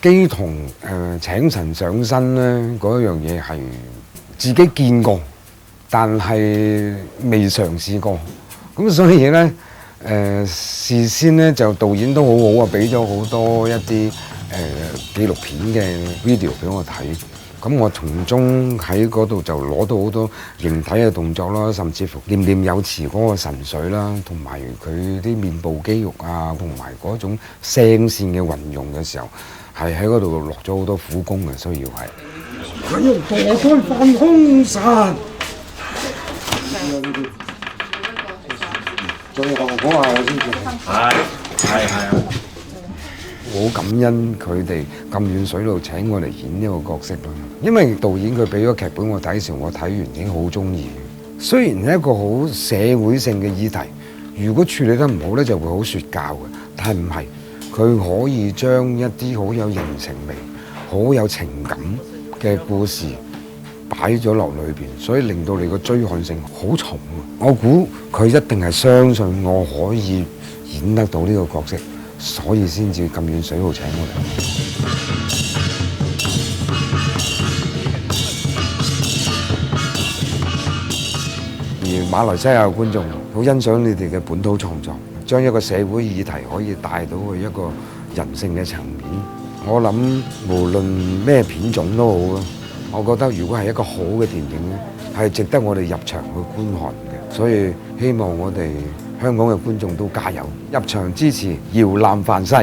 乩童請神上身咧，嗰樣嘢係自己見過，但係未嘗試過。咁所以咧事先咧就導演都好好啊，俾咗好多一啲紀錄片嘅 video 俾我睇。咁我從中喺嗰度就攞到好多形體嘅動作啦，甚至乎念念有詞嗰個神髓啦，同埋佢啲面部肌肉啊，同埋嗰種聲線嘅運用嘅時候，係喺嗰度落咗好多苦功嘅，需要係。佢用墮胎放空神。最後嗰下我先做。係啊！我好感恩佢哋咁遠水路請我嚟演呢個角色咯，因為導演佢俾咗劇本我睇嘅時候，我睇完已經好中意。雖然係一個好社會性嘅議題，如果處理得唔好咧，就會好説教嘅。但係唔係，佢可以將一啲好有人情味、好有情感嘅故事擺咗落裏邊，所以令到你個追看性好重。我估佢一定係相信我可以演得到呢個角色。所以先至咁遠水路請我嚟。而馬來西亞嘅觀眾好欣賞你哋嘅本土創作，將一個社會議題可以帶到去一個人性嘅層面。我諗無論咩片種都好啦，我覺得如果係一個好嘅電影咧，係值得我哋入場去觀看嘅。所以希望我哋香港嘅觀眾都加油，入場支持搖籃梵世。